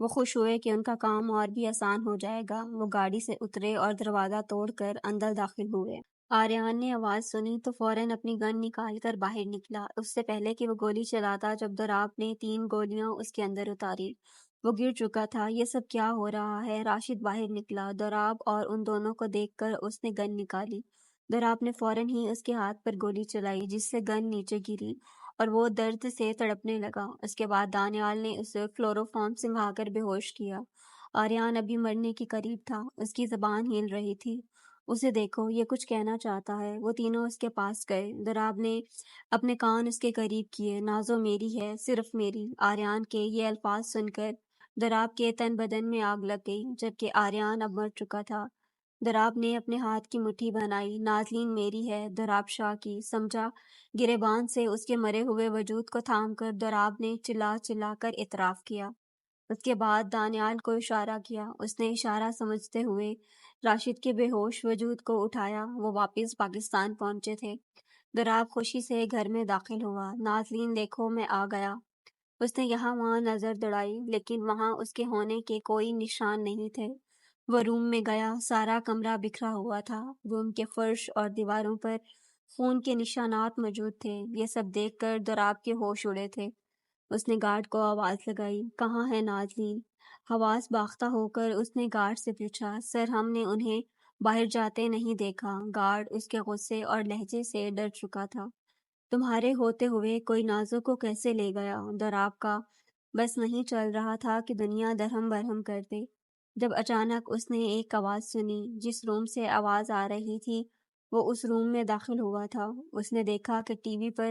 وہ خوش ہوئے کہ ان کا کام اور بھی آسان ہو جائے گا۔ وہ گاڑی سے اترے اور دروازہ توڑ کر اندر داخل ہوئے۔ آریان نے آواز سنی تو فوراً اپنی گن نکال کر باہر نکلا، اس سے پہلے کہ وہ گولی چلاتا جب دوراب نے 3 گولیاں اس کے اندر اتاری۔ وہ گر چکا تھا۔ یہ سب کیا ہو رہا ہے؟ راشد باہر نکلا۔ دوراب اور ان دونوں کو دیکھ کر اس نے گن نکالی۔ دوراب نے فوراً ہی اس کے ہاتھ پر گولی چلائی جس سے گن نیچے گری اور وہ درد سے تڑپنے لگا۔ اس کے بعد دانیال نے اسے کلوروفارم سنگھا کر بے ہوش کیا۔ آریان ابھی مرنے کے قریب تھا، اس کی زبان ہل رہی تھی۔ اسے دیکھو، یہ کچھ کہنا چاہتا ہے۔ وہ تینوں اس کے پاس گئے۔ دوراب نے اپنے کان اس کے قریب کیے۔ نازو میری ہے، صرف میری۔ آریان کے یہ الفاظ سن کر دوراب کے تن بدن میں آگ لگ گئی، جبکہ آریان اب مر چکا تھا۔ دوراب نے اپنے ہاتھ کی مٹھی بنائی۔ نازلین میری ہے، دوراب شاہ کی، سمجھا؟ گریبان سے اس کے مرے ہوئے وجود کو تھام کر دوراب نے چلا چلا کر اعتراف کیا۔ اس کے بعد دانیال کو اشارہ کیا۔ اس نے اشارہ سمجھتے ہوئے راشد کے بے ہوش وجود کو اٹھایا۔ وہ واپس پاکستان پہنچے تھے۔ دوراب خوشی سے گھر میں داخل ہوا۔ نازلین دیکھو، میں آ گیا۔ اس نے یہاں وہاں نظر دوڑائی، لیکن وہاں اس کے ہونے کے کوئی نشان نہیں تھے۔ وہ روم میں گیا۔ سارا کمرہ بکھرا ہوا تھا۔ روم کے فرش اور دیواروں پر خون کے نشانات موجود تھے۔ یہ سب دیکھ کر دوراب کے ہوش اڑے تھے۔ اس نے گارڈ کو آواز لگائی، کہاں ہے نازلین؟ حواس باختہ ہو کر اس نے گارڈ سے پوچھا، سر ہم نے انہیں باہر جاتے نہیں دیکھا۔ گارڈ اس کے غصے اور لہجے سے ڈر چکا تھا۔ تمہارے ہوتے ہوئے کوئی نازو کو کیسے لے گیا؟ دوراب کا بس نہیں چل رہا تھا کہ دنیا درہم برہم کر دے، جب اچانک اس نے ایک آواز سنی۔ جس روم سے آواز آ رہی تھی وہ اس روم میں داخل ہوا تھا۔ اس نے دیکھا کہ ٹی وی پر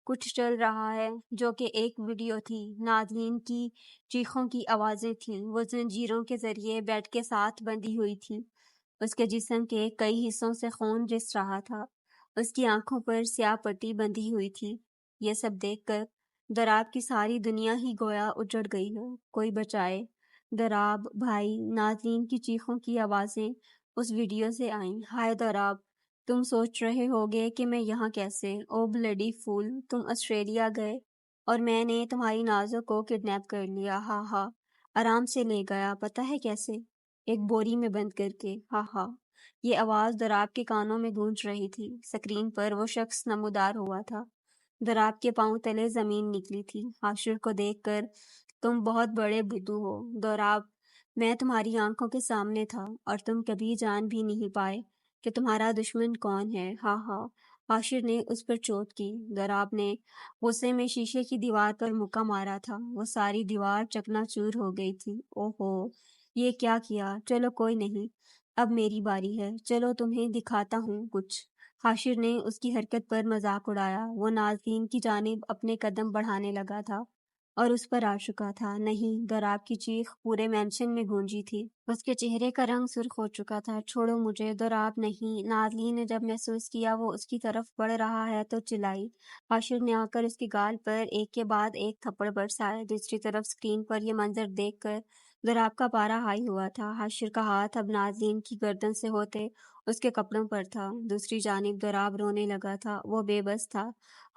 کچھ چل رہا ہے جو کہ ایک ویڈیو تھی۔ نازلین کی چیخوں کی آوازیں تھیں۔ وہ زنجیروں کے ذریعے بیڈ کے ساتھ بندھی ہوئی تھی۔ اس کے جسم کے کئی حصوں سے خون رس رہا تھا۔ اس کی آنکھوں پر سیاہ پٹی بندھی ہوئی تھی۔ یہ سب دیکھ کر دوراب کی ساری دنیا ہی گویا اجڑ گئی ہو۔ کوئی بچائے دوراب بھائی۔ نازلین کی چیخوں کی آوازیں اس ویڈیو سے آئیں۔ ہائے دوراب، تم سوچ رہے ہوگے کہ میں یہاں کیسے؟ او بلڈی فول، تم آسٹریلیا گئے اور میں نے تمہاری نازو کو کڈنیپ کر لیا۔ ہاں ہاں، آرام سے لے گیا، پتہ ہے کیسے؟ ایک بوری میں بند کر کے۔ ہاں ہاں۔ یہ آواز دوراب کے کانوں میں گونج رہی تھی۔ سکرین پر وہ شخص نمودار ہوا تھا۔ دوراب کے پاؤں تلے زمین نکلی تھی۔ حاشر کو دیکھ کر تم بہت بڑے بدھو ہو دوراب۔ میں تمہاری آنکھوں کے سامنے تھا اور تم کبھی جان بھی نہیں پائے کہ تمہارا دشمن کون ہے۔ ہاں ہاں۔ حاشر نے اس پر چوٹ کی۔ دوراب نے غصے میں شیشے کی دیوار پر مکہ مارا تھا۔ وہ ساری دیوار چکنا چور ہو گئی تھی۔ اوہو، یہ کیا کیا؟ چلو کوئی نہیں، اب میری باری ہے، چلو تمہیں دکھاتا ہوں کچھ۔ حاشر نے اس کی حرکت پر مذاق اڑایا۔ وہ نازلین کی جانب اپنے قدم بڑھانے لگا تھا اور اس پر آ چکا تھا۔ نہیں، دوراب کی چیخ پورے مینشن میں گونجی تھی۔ اس کے چہرے کا رنگ سرخ ہو چکا تھا۔ چھوڑو مجھے دوراب، نہیں۔ نازلین نے جب محسوس کیا وہ اس کی طرف بڑھ رہا ہے تو چلائی۔ حاشر نے آ کر اس کے گال پر ایک کے بعد ایک تھپڑ برسائے۔ دوسری طرف اسکرین پر یہ منظر دیکھ کر دوراب کا پارا ہائی ہوا تھا۔ حاشر کا ہاتھ اب نازلین کی گردن سے ہوتے اس کے کپڑوں پر تھا۔ دوسری جانب دوراب رونے لگا تھا۔ وہ بے بس تھا۔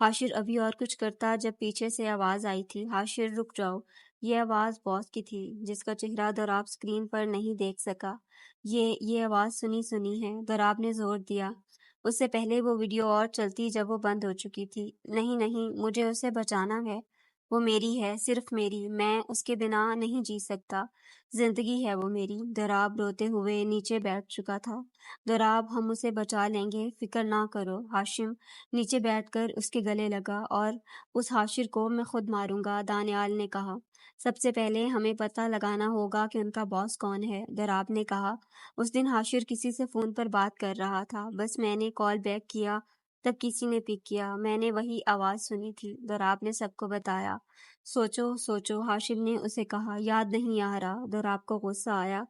حاشر ابھی اور کچھ کرتا جب پیچھے سے آواز آئی تھی، حاشر رک جاؤ۔ یہ آواز باس کی تھی، جس کا چہرہ دوراب اسکرین پر نہیں دیکھ سکا۔ یہ آواز سنی سنی ہے، دوراب نے زور دیا۔ اس سے پہلے وہ ویڈیو اور چلتی جب وہ بند ہو چکی تھی۔ نہیں نہیں، مجھے اسے بچانا ہے۔ وہ میری ہے، صرف میری۔ میں اس کے بنا نہیں جی سکتا۔ زندگی ہے وہ میری۔ دوراب روتے ہوئے نیچے بیٹھ چکا تھا۔ دوراب، ہم اسے بچا لیں گے، فکر نہ کرو۔ ہاشم نیچے بیٹھ کر اس کے گلے لگا۔ اور اس حاشر کو میں خود ماروں گا، دانیال نے کہا۔ سب سے پہلے ہمیں پتہ لگانا ہوگا کہ ان کا باس کون ہے، دوراب نے کہا۔ اس دن حاشر کسی سے فون پر بات کر رہا تھا، بس میں نے کال بیک کیا تب کسی نے پک کیا، میں نے وہی آواز سنی تھی۔ دوراب نے سب کو بتایا۔ سوچو سوچو، ہاشم نے اسے کہا۔ یاد نہیں آ رہا۔ دوراب کو غصہ آیا۔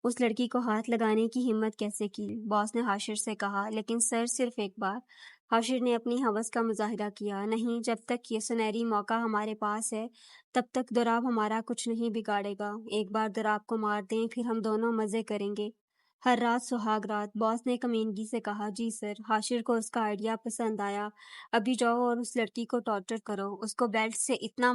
اس لڑکی کو ہاتھ لگانے کی ہمت کیسے کی؟ باس نے حاشر سے کہا۔ لیکن سر، صرف ایک بار۔ حاشر نے اپنی ہوس کا مظاہرہ کیا۔ نہیں، جب تک یہ سنہری موقع ہمارے پاس ہے تب تک دوراب ہمارا کچھ نہیں بگاڑے گا۔ ایک بار دوراب کو مار دیں، پھر ہم دونوں مزے کریں گے۔ ہر رات سہاگ رات، باس نے کمینگی سے کہا۔ جی سر۔ حاشر کو اس کا آئیڈیا پسند آیا۔ ابھی جاؤ اور اس لڑکی کو ٹارچر کرو، اس کو بیلٹ سے اتنا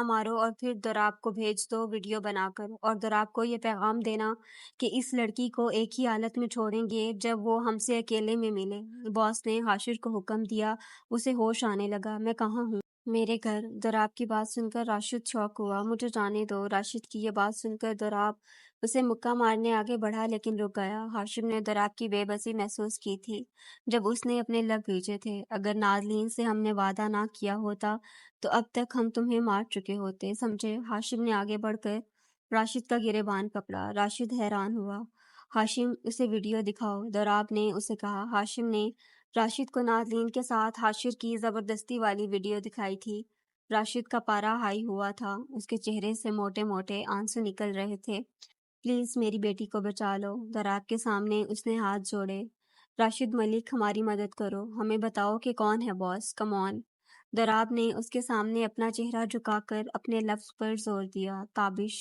مارو اور پھر دراب کو بھیج دو ویڈیو بنا کر، اور دراب کو یہ پیغام دینا کہ اس لڑکی کو ایک ہی حالت میں چھوڑیں گے جب وہ ہم سے اکیلے میں ملے۔ باس نے حاشر کو حکم دیا۔ اسے ہوش آنے لگا۔ میں کہاں ہوں؟ میرے گھر۔ دراب کی بات سن کر راشد شوق ہوا۔ مجھے جانے دو۔ راشد کی یہ بات سن کر دراب اسے مکہ مارنے آگے بڑھا لیکن رک گیا۔ ہاشم نے دراب کی بے بسی محسوس کی تھی جب اس نے اپنے لب بھیجے تھے۔ اگر نازلین سے ہم نے وعدہ نہ کیا ہوتا تو اب تک ہم تمہیں مار چکے ہوتے، سمجھے؟ ہاشم نے آگے بڑھ کر راشد کا گریبان پکڑا۔ راشد حیران ہوا۔ ہاشم، اسے ویڈیو دکھاؤ، دراب نے اسے کہا۔ ہاشم نے راشد کو نازلین کے ساتھ حاشر کی زبردستی والی ویڈیو دکھائی تھی۔ راشد کا پارا ہائی ہوا تھا، اس کے چہرے سے موٹے موٹے آنسو نکل رہے تھے۔ پلیز میری بیٹی کو بچا لو۔ دراب کے سامنے اس نے ہاتھ جوڑے۔ راشد ملک، ہماری مدد کرو، ہمیں بتاؤ کہ کون ہے باس، کم آن۔ دراب نے اس کے سامنے اپنا چہرہ جھکا کر اپنے لفظ پر زور دیا۔ تابش۔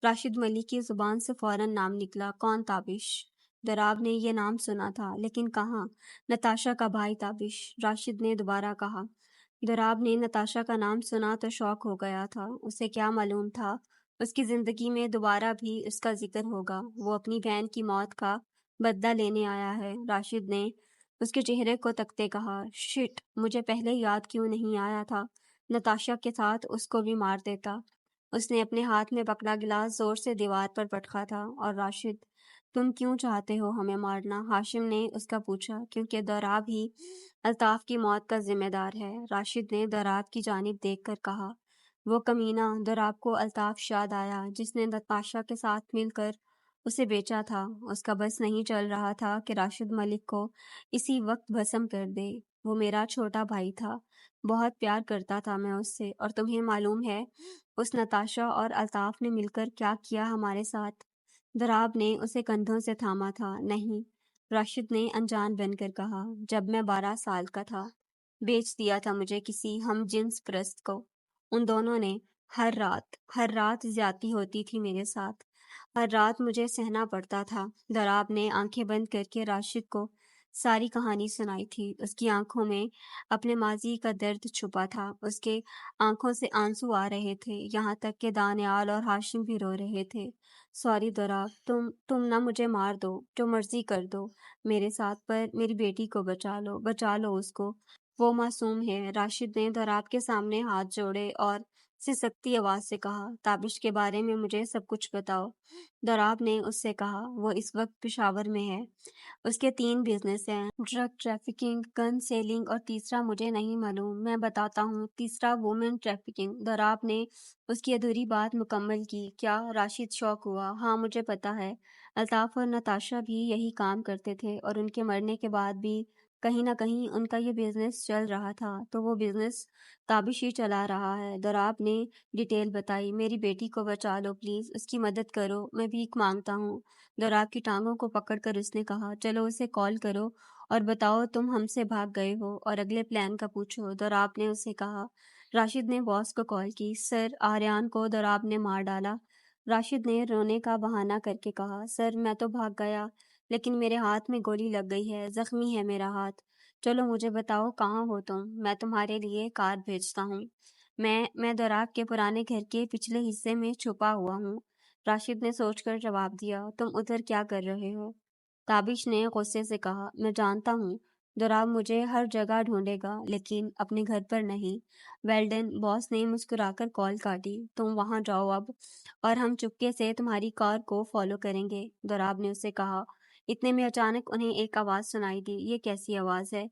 راشد ملک کی زبان سے فوراً نام نکلا۔ کون تابش؟ دراب نے یہ نام سنا تھا لیکن کہاں؟ نتاشا کا بھائی تابش، راشد نے دوبارہ کہا۔ دراب نے نتاشا کا نام سنا تو شوق ہو گیا تھا۔ اسے کیا معلوم تھا اس کی زندگی میں دوبارہ بھی اس کا ذکر ہوگا۔ وہ اپنی بہن کی موت کا بدلہ لینے آیا ہے۔ راشد نے اس کے چہرے کو تکتے کہا۔ شٹ، مجھے پہلے یاد کیوں نہیں آیا تھا؟ نتاشا کے ساتھ اس کو بھی مار دیتا۔ اس نے اپنے ہاتھ میں پکڑا گلاس زور سے دیوار پر پٹکا تھا۔ اور راشد، تم کیوں چاہتے ہو ہمیں مارنا؟ ہاشم نے اس کا پوچھا۔ کیونکہ دراب ہی الطاف کی موت کا ذمہ دار ہے، راشد نے دراب کی جانب دیکھ کر کہا۔ وہ کمینہ! دراب کو الطاف یاد آیا جس نے نتاشا کے ساتھ مل کر اسے بیچا تھا۔ اس کا بس نہیں چل رہا تھا کہ راشد ملک کو اسی وقت بھسم کر دے۔ وہ میرا چھوٹا بھائی تھا، بہت پیار کرتا تھا میں اس سے، اور تمہیں معلوم ہے اس نتاشا اور الطاف نے مل کر کیا کیا ہمارے ساتھ؟ دراب نے اسے کندھوں سے تھاما تھا۔ نہیں، راشد نے انجان بن کر کہا۔ جب میں 12 سال کا تھا بیچ دیا تھا مجھے کسی ہم جنس پرست کو۔ ان دونوں نے ہر رات زیادتی ہوتی تھی میرے ساتھ، ہر رات مجھے سہنا پڑتا تھا۔ دراب نے آنکھیں بند کر کے راشد کو ساری کہانی سنائی تھی۔ اس کی آنکھوں میں اپنے ماضی کا درد چھپا تھا، اس کے آنکھوں سے آنسو آ رہے تھے، یہاں تک کہ دانیال اور ہاشم بھی رو رہے تھے۔ سوری دراب، تم نہ مجھے مار دو، جو مرضی کر دو میرے ساتھ، پر میری بیٹی کو بچا لو اس کو، وہ معصوم ہے۔ راشد نے دراب کے سامنے ہاتھ جوڑے اور سسکتی آواز سے کہا۔ تابش کے بارے میں مجھے سب کچھ بتاؤ، دراب نے اس سے کہا۔ وہ اس وقت پشاور میں ہے، اس کے 3 بزنس ہیں، ڈرگ ٹریفکنگ، گن سیلنگ، اور تیسرا مجھے نہیں معلوم۔ میں بتاتا ہوں، تیسرا وومن ٹریفکنگ۔ دراب نے اس کی ادھوری بات مکمل کی۔ کیا؟ راشد شوق ہوا۔ ہاں، مجھے پتا ہے، الطاف اور نتاشا بھی یہی کام کرتے تھے، اور ان کے مرنے کے بعد بھی کہیں نہ کہیں ان کا یہ بزنس چل رہا تھا، تو وہ بزنس تابش ہی چلا رہا ہے۔ دراب نے ڈیٹیل بتائی۔ میری بیٹی کو بچا لو پلیز، اس کی مدد کرو، میں بھیک مانگتا ہوں۔ دراب کی ٹانگوں کو پکڑ کر اس نے کہا۔ چلو اسے کال کرو اور بتاؤ تم ہم سے بھاگ گئے ہو، اور اگلے پلان کا پوچھو، دراب نے اسے کہا۔ راشد نے باس کو کال کی۔ سر، آریان کو دراب نے مار ڈالا، راشد نے رونے کا بہانہ کر کے کہا۔ سر، میں تو بھاگ گیا لیکن میرے ہاتھ میں گولی لگ گئی ہے، زخمی ہے میرا ہاتھ۔ چلو مجھے بتاؤ کہاں ہو تم، میں تمہارے لیے کار بھیجتا ہوں۔ میں دراب کے پرانے گھر کے پچھلے حصے میں چھپا ہوا ہوں، راشد نے سوچ کر جواب دیا۔ تم ادھر کیا کر رہے ہو؟ تابش نے غصے سے کہا۔ میں جانتا ہوں دراب مجھے ہر جگہ ڈھونڈے گا لیکن اپنے گھر پر نہیں۔ ویل ڈن، باس نے مسکرا کر کال کاٹی۔ تم وہاں جاؤ اب، اور ہم چپکے سے تمہاری کار کو فالو کریں گے، دراب نے اسے کہا۔ اتنے میں اچانک انہیں ایک آواز سنائی دی۔ یہ کیسی آواز ہے؟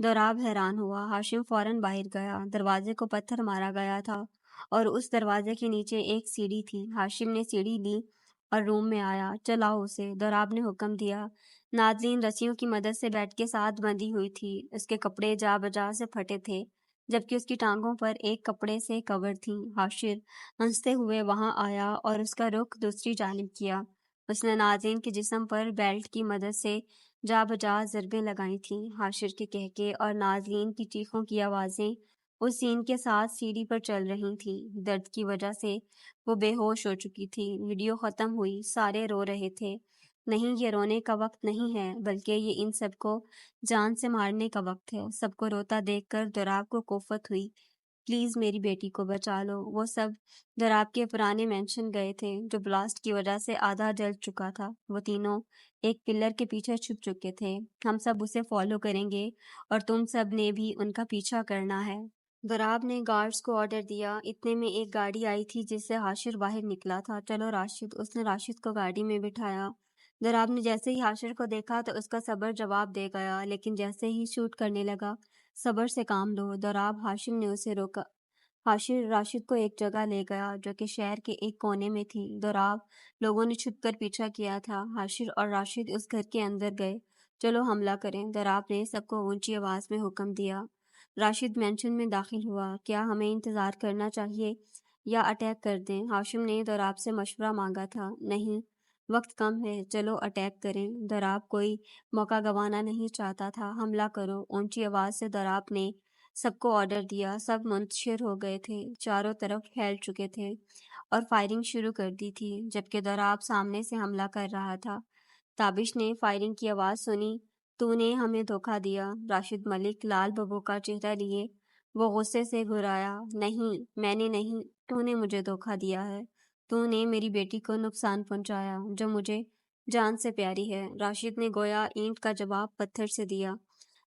دراب حیران ہوا۔ ہاشم فوراً باہر گیا۔ دروازے کو پتھر مارا گیا تھا اور اس دروازے کے نیچے ایک سیڑھی تھی۔ ہاشم نے سیڑھی لی اور روم میں آیا۔ چلاؤ اسے، دراب نے حکم دیا۔ نازلین رسیوں کی مدد سے بیڈ کے ساتھ بندھی ہوئی تھی، اس کے کپڑے جا بجا سے پھٹے تھے جبکہ اس کی ٹانگوں پر ایک کپڑے سے کور تھیں۔ حاشر ہنستے ہوئے وہاں آیا اور اس کا رخ دوسری جانب کیا۔ اس نے نازلین کے جسم پر بیلٹ کی مدد سے جا بجا ضربیں لگائی تھیں۔ حاشر کے کہکے اور نازلین کی چیخوں کی آوازیں اس سین کے ساتھ سیڑھی پر چل رہی تھیں۔ درد کی وجہ سے وہ بے ہوش ہو چکی تھی۔ ویڈیو ختم ہوئی، سارے رو رہے تھے۔ نہیں، یہ رونے کا وقت نہیں ہے، بلکہ یہ ان سب کو جان سے مارنے کا وقت ہے۔ سب کو روتا دیکھ کر دوراب کو کوفت ہوئی۔ پلیز میری بیٹی کو بچا لو۔ وہ سب دوراب کے پرانے مینشن گئے تھے جو بلاسٹ کی وجہ سے آدھا جل چکا تھا۔ وہ تینوں ایک پلر کے پیچھے چھپ چکے تھے۔ ہم سب اسے فالو کریں گے اور تم سب نے بھی ان کا پیچھا کرنا ہے۔ دوراب نے گارڈز کو آرڈر دیا۔ اتنے میں ایک گاڑی آئی تھی جس سے حاشر باہر نکلا تھا۔ چلو راشد، اس نے راشد کو گاڑی میں بٹھایا۔ دوراب نے جیسے ہی حاشر کو دیکھا تو اس کا صبر جواب دے گیا، لیکن جیسے ہی شوٹ کرنے لگا، صبر سے کام لو۔ دوراب ہاشم نے اسے روکا۔ حاشر راشد کو ایک جگہ لے گیا جو کہ شہر کے ایک کونے میں تھی۔ دوراب لوگوں نے چھپ کر پیچھا کیا تھا۔ حاشر اور راشد اس گھر کے اندر گئے۔ چلو حملہ کریں، دوراب نے سب کو اونچی آواز میں حکم دیا۔ راشد مینشن میں داخل ہوا۔ کیا ہمیں انتظار کرنا چاہیے یا اٹیک کر دیں؟ ہاشم نے دوراب سے مشورہ مانگا تھا۔ نہیں، وقت کم ہے، چلو اٹیک کریں۔ دوراب کوئی موقع گنوانا نہیں چاہتا تھا۔ حملہ کرو، اونچی آواز سے دوراب نے سب کو آرڈر دیا۔ سب منتشر ہو گئے تھے، چاروں طرف پھیل چکے تھے اور فائرنگ شروع کر دی تھی، جبکہ دوراب سامنے سے حملہ کر رہا تھا۔ تابش نے فائرنگ کی آواز سنی۔ تو نے ہمیں دھوکہ دیا۔ راشد ملک لال ببو کا چہرہ لیے وہ غصے سے گھرایا۔ نہیں، میں نے نہیں، تو نے مجھے دھوکہ دیا ہے۔ تو نے میری بیٹی کو نقصان پہنچایا جو مجھے جان سے پیاری ہے۔ راشد نے گویا اینٹ کا جواب پتھر سے دیا۔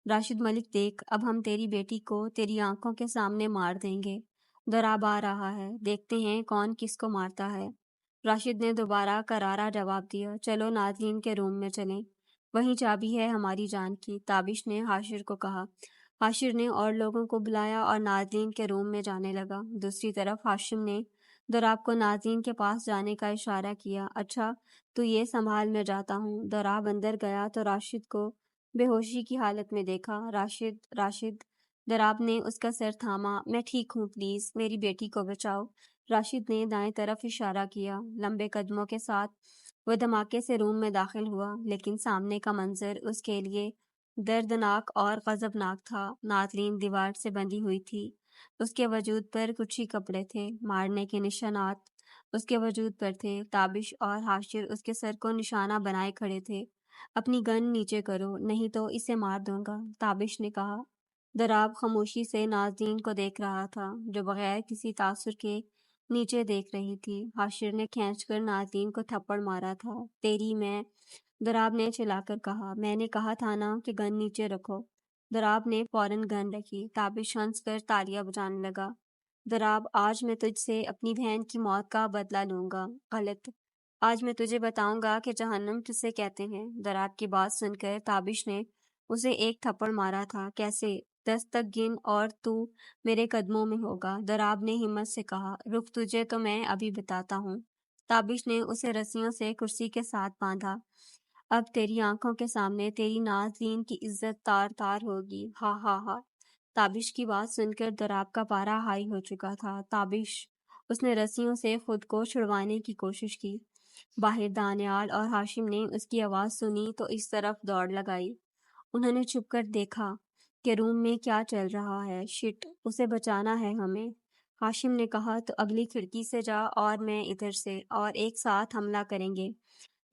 راشد ملک دیکھ، اب ہم تیری بیٹی کو تیری آنکھوں کے سامنے مار دیں گے۔ دوراب آ رہا ہے، دیکھتے ہیں کون کس کو مارتا ہے۔ راشد نے دوبارہ کرارا جواب دیا۔ چلو ناظرین کے روم میں چلیں، وہیں چابی ہے ہماری جان کی۔ تابش نے حاشر کو کہا۔ حاشر نے اور لوگوں کو بلایا اور ناظرین کے روم میں جانے لگا۔ دوسری طرف ہاشم نے دوراب کو ناظرین کے پاس جانے کا اشارہ کیا۔ اچھا، تو یہ سنبھال، میں جاتا ہوں۔ دوراب اندر گیا تو راشد کو بے ہوشی کی حالت میں دیکھا۔ راشد، راشد، دوراب نے اس کا سر تھاما۔ میں ٹھیک ہوں، پلیز میری بیٹی کو بچاؤ۔ راشد نے دائیں طرف اشارہ کیا۔ لمبے قدموں کے ساتھ وہ دھماکے سے روم میں داخل ہوا، لیکن سامنے کا منظر اس کے لیے دردناک اور غضبناک تھا۔ ناظرین دیوار سے بندھی ہوئی تھی، اس کے وجود پر کچھ ہی کپڑے تھے، مارنے کے نشانات اس کے وجود پر تھے۔ تابش اور حاشر اس کے سر کو نشانہ بنائے کھڑے تھے۔ اپنی گن نیچے کرو، نہیں تو اسے مار دوں گا، تابش نے کہا۔ دوراب خاموشی سے ناظرین کو دیکھ رہا تھا جو بغیر کسی تاثر کے نیچے دیکھ رہی تھی۔ حاشر نے کھینچ کر ناظرین کو تھپڑ مارا تھا۔ تیری میں، دوراب نے چلا کر کہا، میں نے کہا تھا نا کہ گن نیچے رکھو۔ دوراب نے فوراً گن رکھی۔ تابش ہنس کر تالیاں بجانے لگا۔ دوراب، آج میں تجھ سے اپنی بہن کی موت کا بدلہ لوں گا۔ غلط، آج میں تجھے بتاؤں گا کہ جہنم کسے کہتے ہیں۔ دوراب کی بات سن کر تابش نے اسے ایک تھپڑ مارا تھا۔ کیسے؟ 10 تک گن اور تو میرے قدموں میں ہوگا، دوراب نے ہمت سے کہا۔ رک، تجھے تو میں ابھی بتاتا ہوں۔ تابش نے اسے رسیوں سے کرسی کے ساتھ باندھا۔ اب تیری آنکھوں کے سامنے تیری ناظرین کی عزت تار تار ہوگی، ہا ہا ہا۔ تابش کی بات سن کر دوراب کا پارا ہائی ہو چکا تھا۔ تابش، اس نے رسیوں سے خود کو چھڑوانے کی کوشش کی۔ باہر دانیال اور ہاشم نے اس کی آواز سنی تو اس طرف دوڑ لگائی۔ انہوں نے چھپ کر دیکھا کہ روم میں کیا چل رہا ہے۔ شٹ، اسے بچانا ہے ہمیں، ہاشم نے کہا۔ تو اگلی کھڑکی سے جا اور میں ادھر سے، اور ایک ساتھ حملہ کریں گے،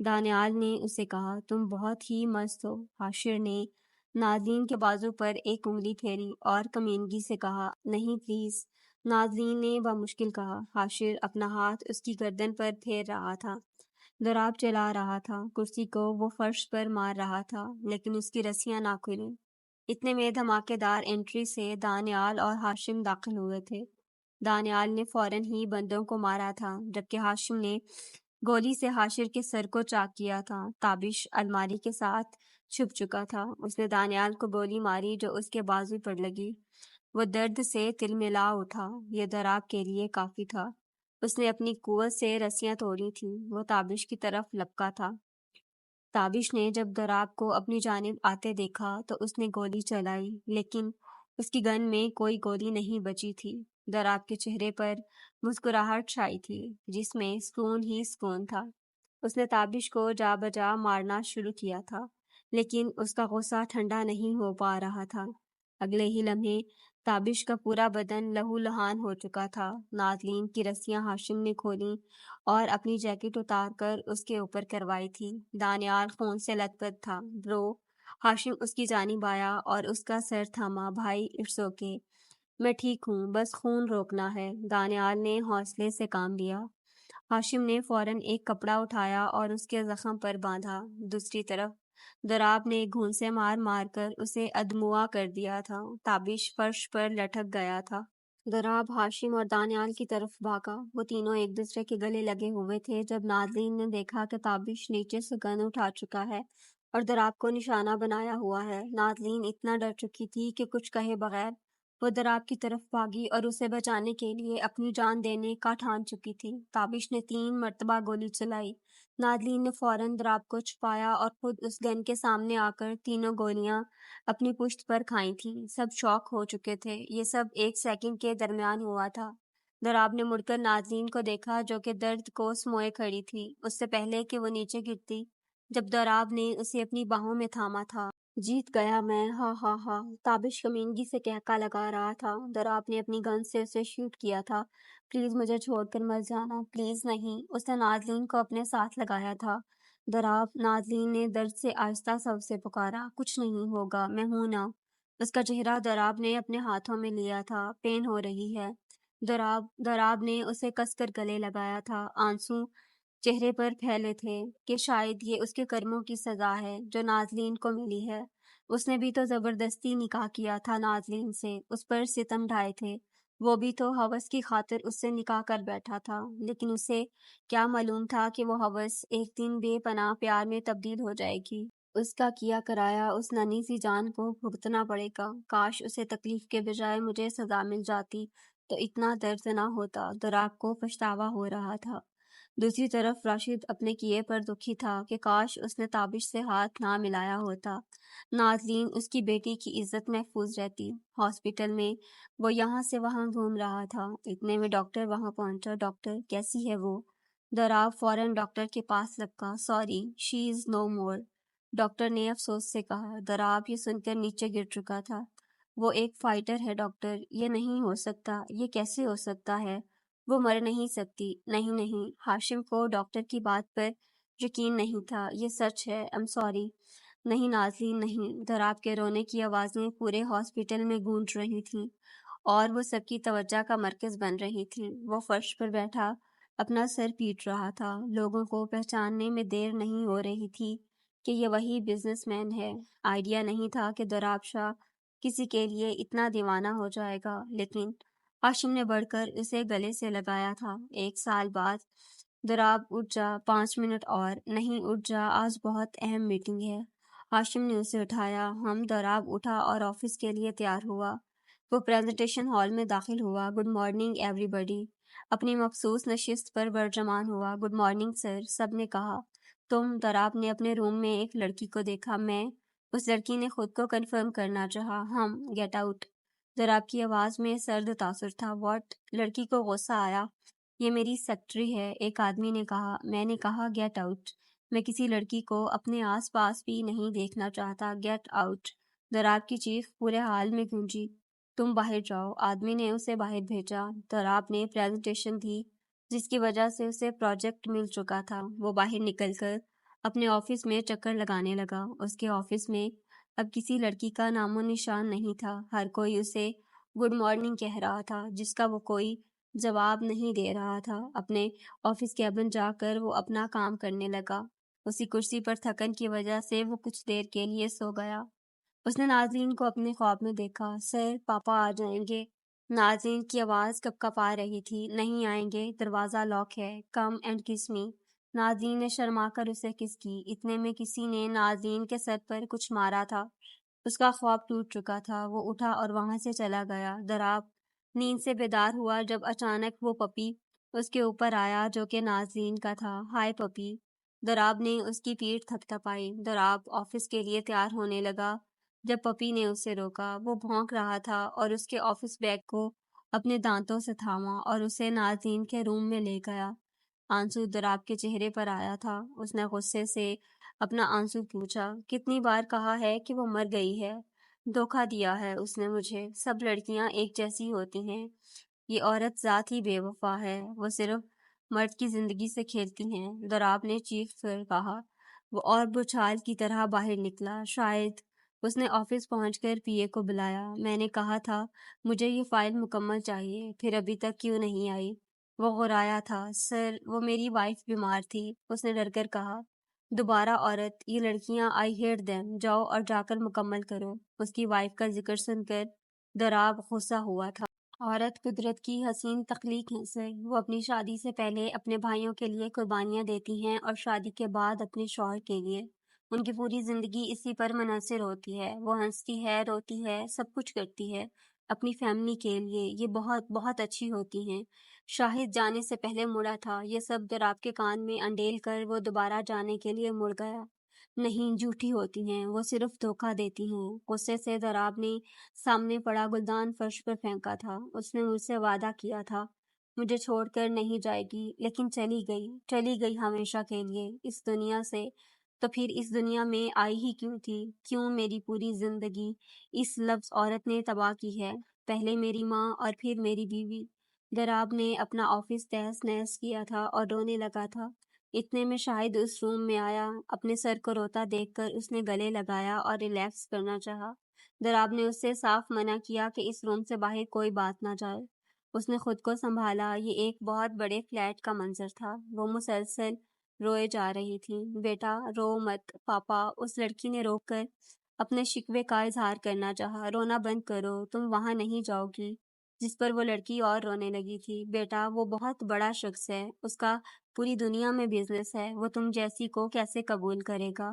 دانیال نے اسے کہا۔ تم بہت ہی مست ہو، حاشر نے ناظرین کے بازو پر ایک انگلی پھیری اور کمینگی سے کہا۔ نہیں پلیز، ناظرین نے بمشکل کہا۔ حاشر اپنا ہاتھ اس کی گردن پر پھیر رہا تھا۔ دوراب چلا رہا تھا، کرسی کو وہ فرش پر مار رہا تھا، لیکن اس کی رسیاں نہ کھلیں۔ اتنے میں دھماکے دار انٹری سے دانیال اور ہاشم داخل ہوئے تھے۔ دانیال نے فوراً ہی بندوں کو مارا تھا، جبکہ ہاشم نے گولی سے حاشر کے سر کو چاک کیا تھا۔ تابش الماری کے ساتھ چھپ چکا تھا۔ اس نے دانیال کو گولی ماری جو اس کے بازو پر لگی۔ وہ درد سے تلملا اٹھا۔ یہ دوراب کے لیے کافی تھا۔ اس نے اپنی قوت سے رسیاں توڑی تھیں۔ وہ تابش کی طرف لپکا تھا۔ تابش نے جب دوراب کو اپنی جانب آتے دیکھا تو اس نے گولی چلائی، لیکن اس کی گن میں کوئی گولی نہیں بچی تھی۔ دوراب کے چہرے پر مسکراہٹ چھائی تھی جس میں سکون ہی سکون تھا۔ اس نے تابش کو جا بجا مارنا شروع کیا تھا، لیکن اس کا غصہ ٹھنڈا نہیں ہو پا رہا تھا۔ اگلے ہی لمحے تابش کا پورا بدن لہو لہان ہو چکا تھا۔ نادلین کی رسیاں ہاشم نے کھولیں اور اپنی جیکٹ اتار کر اس کے اوپر کروائی تھی۔ دانیال خون سے لت پت تھا۔ برو، ہاشم اس کی جانب آیا اور اس کا سر تھاما۔ بھائی، اٹس اوکے، میں ٹھیک ہوں، بس خون روکنا ہے۔ دانیال نے حوصلے سے کام لیا۔ ہاشم نے فوراً ایک کپڑا اٹھایا اور اس کے زخم پر باندھا۔ دوسری طرف دراب نے گھونسے مار مار کر اسے ادموا کر دیا تھا۔ تابش فرش پر لٹک گیا تھا۔ دراب ہاشم اور دانیال کی طرف بھاگا۔ وہ تینوں ایک دوسرے کے گلے لگے ہوئے تھے۔ جب نادلین نے دیکھا کہ تابش نیچے سے گن اٹھا چکا ہے اور دراب کو نشانہ بنایا ہوا ہے، نادلین اتنا ڈر چکی تھی کہ کچھ کہے بغیر وہ دراب کی طرف بھاگی اور اسے بچانے کے لیے اپنی جان دینے کا ٹھان چکی تھی۔ تابش نے 3 مرتبہ گولی چلائی۔ نادلین نے فوراً دراب کو چھپایا اور خود اس گن کے سامنے آ کر تینوں گولیاں اپنی پشت پر کھائی تھیں۔ سب شوک ہو چکے تھے۔ یہ سب 1 سیکنڈ کے درمیان ہوا تھا۔ دراب نے مڑ کر نادلین کو دیکھا جو کہ درد کو سموئے کھڑی تھی، اس سے پہلے کہ وہ نیچے گرتی۔ جب دراب نے اسے اپنی باہوں میں تھاما تھا۔ جیت گیا میں، ہا ہا ہا، تابش کمینگی سے کہکا لگا رہا تھا۔ دراب نے اپنی گن سے اسے شوٹ کیا تھا۔ پلیز مجھے چھوڑ کر مت جانا، پلیز نہیں۔ اس نے نادلین کو اپنے ساتھ لگایا تھا۔ دراب، نادلین نے درد سے آہستہ سا اسے پکارا۔ کچھ نہیں ہوگا، میں ہوں نا۔ اس کا چہرہ دراب نے اپنے ہاتھوں میں لیا تھا۔ پین ہو رہی ہے؟ دراب نے اسے کس کر گلے لگایا تھا۔ آنسو چہرے پر پھیلے تھے کہ شاید یہ اس کے کرموں کی سزا ہے جو نادلین کو ملی ہے۔ اس نے بھی تو زبردستی نکاح کیا تھا نادلین سے، اس پر ستم ڈھائے تھے۔ وہ بھی تو ہوس کی خاطر اس سے نکاح کر بیٹھا تھا، لیکن اسے کیا معلوم تھا کہ وہ ہوس ایک دن بے پناہ پیار میں تبدیل ہو جائے گی۔ اس کا کیا کرایہ اس ننھی سی جان کو بھگتنا پڑے گا۔ کاش اسے تکلیف کے بجائے مجھے سزا مل جاتی تو اتنا درد نہ ہوتا۔ دراب کو پچھتاوا ہو رہا تھا۔ دوسری طرف راشد اپنے کیے پر دکھی تھا کہ کاش اس نے تابش سے ہاتھ نہ ملایا ہوتا۔ نادلین، اس کی بیٹی کی عزت محفوظ رہتی۔ ہاسپٹل میں وہ یہاں سے وہاں گھوم رہا تھا۔ اتنے میں ڈاکٹر وہاں پہنچا۔ ڈاکٹر، کیسی ہے وہ؟ دراب فوراً ڈاکٹر کے پاس لپکا۔ سوری، شی از نو مور، ڈاکٹر نے افسوس سے کہا۔ دراب یہ سن کر نیچے گر چکا تھا۔ وہ ایک فائٹر ہے ڈاکٹر، یہ نہیں ہو سکتا، یہ کیسے ہو سکتا ہے؟ وہ مر نہیں سکتی۔ نہیں نہیں، ہاشم کو ڈاکٹر کی بات پر یقین نہیں تھا۔ یہ سچ ہے، ایم سوری۔ نہیں نازلین، نہیں۔ دراب کے رونے کی آوازیں پورے ہاسپٹل میں گونج رہی تھیں اور وہ سب کی توجہ کا مرکز بن رہی تھیں۔ وہ فرش پر بیٹھا اپنا سر پیٹ رہا تھا۔ لوگوں کو پہچاننے میں دیر نہیں ہو رہی تھی کہ یہ وہی بزنس مین ہے۔ آئیڈیا نہیں تھا کہ دراب شاہ کسی کے لیے اتنا دیوانہ ہو جائے گا، لیکن ہاشم نے بڑھ کر اسے گلے سے لگایا تھا۔ 1 سال بعد۔ دراب، اٹھ جا، 5 منٹ اور۔ نہیں، اٹھ جا، آج بہت اہم میٹنگ ہے۔ ہاشم نے اسے اٹھایا۔ دراب اٹھا اور آفس کے لیے تیار ہوا۔ وہ پریزنٹیشن ہال میں داخل ہوا۔ گڈ مارننگ ایوری بڈی۔ اپنی مخصوص نشست پر برجمان ہوا۔ گڈ مارننگ سر، سب نے کہا۔ تم؟ دراب نے اپنے روم میں ایک لڑکی کو دیکھا۔ میں؟ اس لڑکی نے خود کو کنفرم کرنا چاہا۔ ہم، گیٹ آؤٹ۔ دراب کی آواز میں سرد تاثر تھا۔ واٹ؟ لڑکی کو غصہ آیا۔ یہ میری سیکرٹری ہے، ایک آدمی نے کہا۔ میں نے کہا گیٹ آؤٹ۔ میں کسی لڑکی کو اپنے آس پاس بھی نہیں دیکھنا چاہتا۔ Get out. دراب کی چیخ پورے ہال میں گونجی۔ تم باہر جاؤ۔ آدمی نے اسے باہر بھیجا۔ دراب نے پریزنٹیشن دی جس کی وجہ سے اسے پروجیکٹ مل چکا تھا۔ وہ باہر نکل کر اپنے آفس میں چکر لگانے لگا۔ اس کے آفس میں اب کسی لڑکی کا نام و نشان نہیں تھا۔ ہر کوئی اسے گڈ مارننگ کہہ رہا تھا جس کا وہ کوئی جواب نہیں دے رہا تھا۔ اپنے آفس کیبن جا کر وہ اپنا کام کرنے لگا۔ اسی کرسی پر تھکن کی وجہ سے وہ کچھ دیر کے لیے سو گیا۔ اس نے نازلین کو اپنے خواب میں دیکھا۔ سر، پاپا آ جائیں گے؟ نازلین کی آواز کپ کپ آ رہی تھی۔ نہیں آئیں گے، دروازہ لاک ہے۔ کم اینڈ کس می۔ نازلین نے شرما کر اسے کس کی۔ اتنے میں کسی نے نازلین کے سر پر کچھ مارا تھا۔ اس کا خواب ٹوٹ چکا تھا۔ وہ اٹھا اور وہاں سے چلا گیا۔ دراب نیند سے بیدار ہوا جب اچانک وہ پپی اس کے اوپر آیا جو کہ نازلین کا تھا۔ ہائے پپی۔ دراب نے اس کی پیٹھ تھپ تھپائی۔ دراب آفس کے لیے تیار ہونے لگا جب پپی نے اسے روکا۔ وہ بھونک رہا تھا اور اس کے آفس بیگ کو اپنے دانتوں سے تھاما اور اسے نازلین کے روم میں لے گیا۔ آنسو دراب کے چہرے پر آیا تھا۔ اس نے غصے سے اپنا آنسو پوچھا۔ کتنی بار کہا ہے کہ وہ مر گئی ہے؟ دھوکا دیا ہے اس نے مجھے۔ سب لڑکیاں ایک جیسی ہوتی ہیں، یہ عورت ذات ہی بے وفا ہے، وہ صرف مرد کی زندگی سے کھیلتی ہیں، دراب نے چیخ کر کہا۔ وہ اور بچھال کی طرح باہر نکلا۔ شاید اس نے آفس پہنچ کر پی اے کو بلایا۔ میں نے کہا تھا مجھے یہ فائل مکمل چاہیے، پھر ابھی تک کیوں نہیں آئی؟ وہ غرایا تھا۔ سر، وہ میری وائف بیمار تھی، اس نے ڈر کر کہا۔ دوبارہ عورت، یہ لڑکیاں آئی ہیٹ دیم، جاؤ اور جا کر مکمل کرو۔ اس کی وائف کا ذکر سن کر دراب غصہ ہوا تھا۔ عورت قدرت کی حسین تخلیق ہے سر، وہ اپنی شادی سے پہلے اپنے بھائیوں کے لیے قربانیاں دیتی ہیں اور شادی کے بعد اپنے شوہر کے لیے۔ ان کی پوری زندگی اسی پر منحصر ہوتی ہے، وہ ہنستی ہے، روتی ہے، سب کچھ کرتی ہے اپنی فیملی کے لیے، یہ بہت بہت اچھی ہوتی ہیں۔ شاہد جانے سے پہلے مڑا تھا، یہ سب دراب کے کان میں انڈیل کر وہ دوبارہ جانے کے لیے مڑ گیا۔ نہیں، جھوٹی ہوتی ہیں، وہ صرف دھوکہ دیتی ہیں۔ غصے سے دراب نے سامنے پڑا گلدان فرش پر پھینکا تھا۔ اس نے مجھ سے وعدہ کیا تھا مجھے چھوڑ کر نہیں جائے گی، لیکن چلی گئی ہمیشہ کے لیے اس دنیا سے۔ تو پھر اس دنیا میں آئی ہی کیوں تھی؟ کیوں میری پوری زندگی اس لفظ عورت نے تباہ کی ہے؟ پہلے میری ماں اور پھر میری بیوی۔ دراب نے اپنا آفس تہس نہس کیا تھا اور رونے لگا تھا۔ اتنے میں شاہد اس روم میں آیا۔ اپنے سر کو روتا دیکھ کر اس نے گلے لگایا اور ریلیکس کرنا چاہا۔ دراب نے اس سے صاف منع کیا کہ اس روم سے باہر کوئی بات نہ جائے۔ اس نے خود کو سنبھالا، یہ ایک بہت بڑے فلیٹ کا منظر تھا۔ وہ مسلسل روئے جا رہی تھی۔ بیٹا رو مت پاپا، اس لڑکی نے رو کر اپنے شکوے کا اظہار کرنا چاہا۔ رونا بند کرو، تم وہاں نہیں جاؤ گی۔ جس پر وہ لڑکی اور رونے لگی تھی۔ بیٹا وہ بہت بڑا شخص ہے، اس کا پوری دنیا میں بزنس ہے، وہ تم جیسی کو کیسے قبول کرے گا؟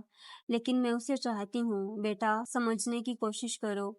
لیکن میں اسے چاہتی ہوں۔ بیٹا سمجھنے کی کوشش کرو،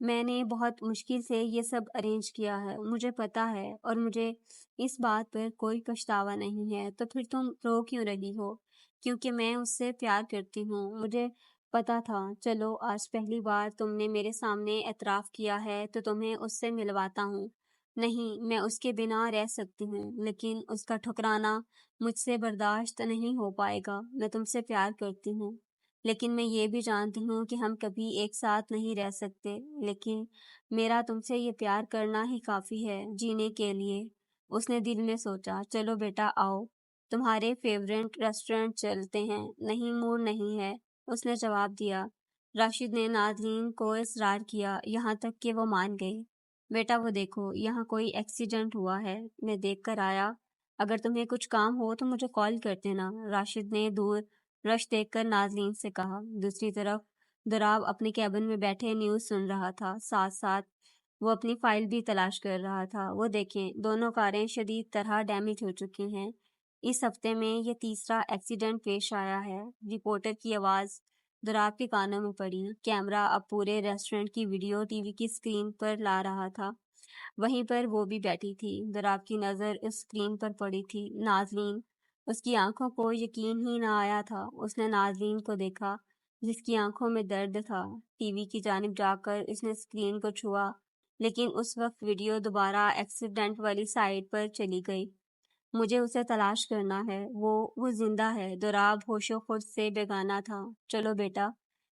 میں نے بہت مشکل سے یہ سب ارینج کیا ہے، مجھے پتا ہے، اور مجھے اس بات پر کوئی پچھتاوا نہیں ہے۔ تو پھر تم رو کیوں رہی ہو؟ کیونکہ میں اس سے پیار کرتی ہوں، مجھے پتا تھا۔ چلو آج پہلی بار تم نے میرے سامنے اعتراف کیا ہے تو تمہیں اس سے ملواتا ہوں۔ نہیں، میں اس کے بنا رہ سکتی ہوں، لیکن اس کا ٹھکرانا مجھ سے برداشت نہیں ہو پائے گا۔ میں تم سے پیار کرتی ہوں، لیکن میں یہ بھی جانتی ہوں کہ ہم کبھی ایک ساتھ نہیں رہ سکتے، لیکن میرا تم سے یہ پیار کرنا ہی کافی ہے جینے کے لیے۔ اس نے دل میں سوچا، چلو بیٹا آؤ، تمہارے فیورٹ ریسٹورنٹ چلتے ہیں۔ نہیں، موڈ نہیں ہے، اس نے جواب دیا۔ راشد نے نادلین کو اصرار کیا، یہاں تک کہ وہ مان گئی۔ بیٹا وہ دیکھو، یہاں کوئی ایکسیڈنٹ ہوا ہے، میں دیکھ کر آیا، اگر تمہیں کچھ کام ہو تو مجھے کال کر دینا۔ راشد نے دور رش دیکھ کر نازلین سے کہا۔ دوسری طرف دراب اپنے کیبن میں بیٹھے نیوز سن رہا تھا، ساتھ ساتھ وہ اپنی فائل بھی تلاش کر رہا تھا۔ وہ دیکھیں، دونوں کاریں شدید طرح ڈیمیج ہو چکی ہیں۔ اس ہفتے میں یہ تیسرا ایکسیڈنٹ پیش آیا ہے۔ رپورٹر کی آواز دراب کے کانوں میں پڑی۔ کیمرہ اب پورے ریسٹورنٹ کی ویڈیو ٹی وی کی اسکرین پر لا رہا تھا۔ وہیں پر وہ بھی بیٹھی تھی۔ دراب کی نظر اس اسکرین پر پڑی تھی۔ نازلین، اس کی آنکھوں کو یقین ہی نہ آیا تھا۔ اس نے نازلین کو دیکھا جس کی آنکھوں میں درد تھا۔ ٹی وی کی جانب جا کر اس نے اسکرین کو چھوا، لیکن اس وقت ویڈیو دوبارہ ایکسیڈنٹ والی سائٹ پر چلی گئی۔ مجھے اسے تلاش کرنا ہے، وہ زندہ ہے۔ دراب ہوش و خود سے بیگانہ تھا۔ چلو بیٹا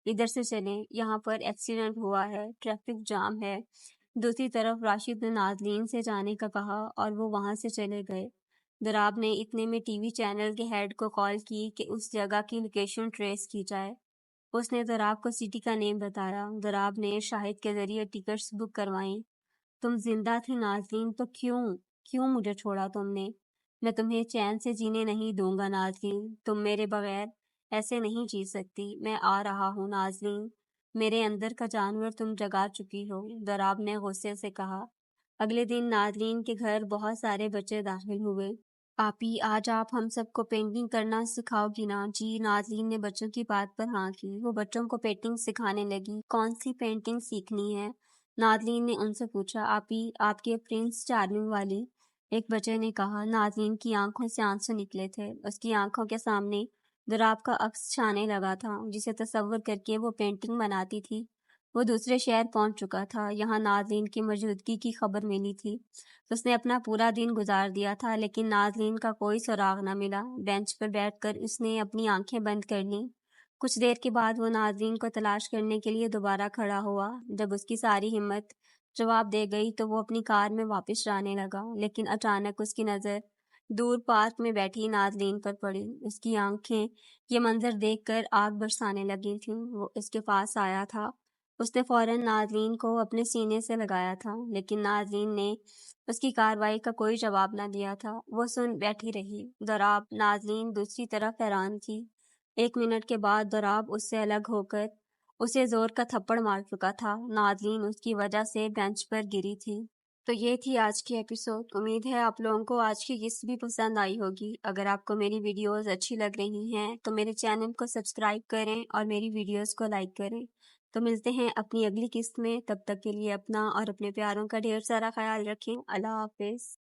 ادھر سے چلیں، یہاں پر ایکسیڈنٹ ہوا ہے، ٹریفک جام ہے۔ دوسری طرف راشد نے نازلین سے جانے کا کہا اور وہ وہاں سے چلے گئے۔ دراب نے اتنے میں ٹی وی چینل کے ہیڈ کو کال کی کہ اس جگہ کی لوکیشن ٹریس کی جائے۔ اس نے دراب کو سٹی کا نیم بتایا۔ دراب نے شاہد کے ذریعے ٹکٹس بک کروائیں۔ تم زندہ تھی نازلین، تو کیوں مجھے چھوڑا تم نے؟ میں تمہیں چین سے جینے نہیں دوں گا نازلین، تم میرے بغیر ایسے نہیں جی سکتی۔ میں آ رہا ہوں نازلین، میرے اندر کا جانور تم جگا چکی ہو، دراب نے غصے سے کہا۔ اگلے دن نازلین کے گھر بہت سارے بچے داخل ہوئے۔ آپی، آج آپ ہم سب کو پینٹنگ کرنا سکھاؤ گی نا؟ جی، نازلین نے بچوں کی بات پر ہاں کی۔ وہ بچوں کو پینٹنگ سکھانے لگی۔ کون سی پینٹنگ سیکھنی ہے؟ نازلین نے ان سے پوچھا۔ آپی، آپ کے پرنس چارمنگ والی، ایک بچے نے کہا۔ نازلین کی آنکھوں سے آنسو نکلے تھے۔ اس کی آنکھوں کے سامنے دراب کا عکس چھانے لگا تھا، جسے تصور کر کے وہ پینٹنگ بناتی تھی۔ وہ دوسرے شہر پہنچ چکا تھا، یہاں نازلین کی موجودگی کی خبر ملی تھی۔ اس نے اپنا پورا دن گزار دیا تھا، لیکن نازلین کا کوئی سراغ نہ ملا۔ بینچ پر بیٹھ کر اس نے اپنی آنکھیں بند کر لیں۔ کچھ دیر کے بعد وہ ناظرین کو تلاش کرنے کے لیے دوبارہ کھڑا ہوا۔ جب اس کی ساری ہمت جواب دے گئی تو وہ اپنی کار میں واپس جانے لگا، لیکن اچانک اس کی نظر دور پارک میں بیٹھی ناظرین پر پڑی۔ اس کی آنکھیں یہ منظر دیکھ کر آگ برسانے لگی تھیں۔ وہ اس کے پاس آیا تھا۔ اس نے فوراً ناظرین کو اپنے سینے سے لگایا تھا، لیکن ناظرین نے اس کی کارروائی کا کوئی جواب نہ دیا تھا۔ وہ سن بیٹھی رہی۔ دوراب ناظرین دوسری طرف حیران تھی۔ 1 منٹ کے بعد دوراب اس سے الگ ہو کر اسے زور کا تھپڑ مار چکا تھا۔ ناظرین اس کی وجہ سے بینچ پر گری تھی۔ تو یہ تھی آج کی ایپیسوڈ۔ امید ہے آپ لوگوں کو آج کی قسط بھی پسند آئی ہوگی۔ اگر آپ کو میری ویڈیوز اچھی لگ رہی ہیں تو میرے چینل کو سبسکرائب کریں اور میری ویڈیوز کو لائک کریں۔ تو ملتے ہیں اپنی اگلی قسط میں، تب تک کے لیے اپنا اور اپنے پیاروں کا ڈھیر سارا خیال رکھیں۔ اللہ حافظ۔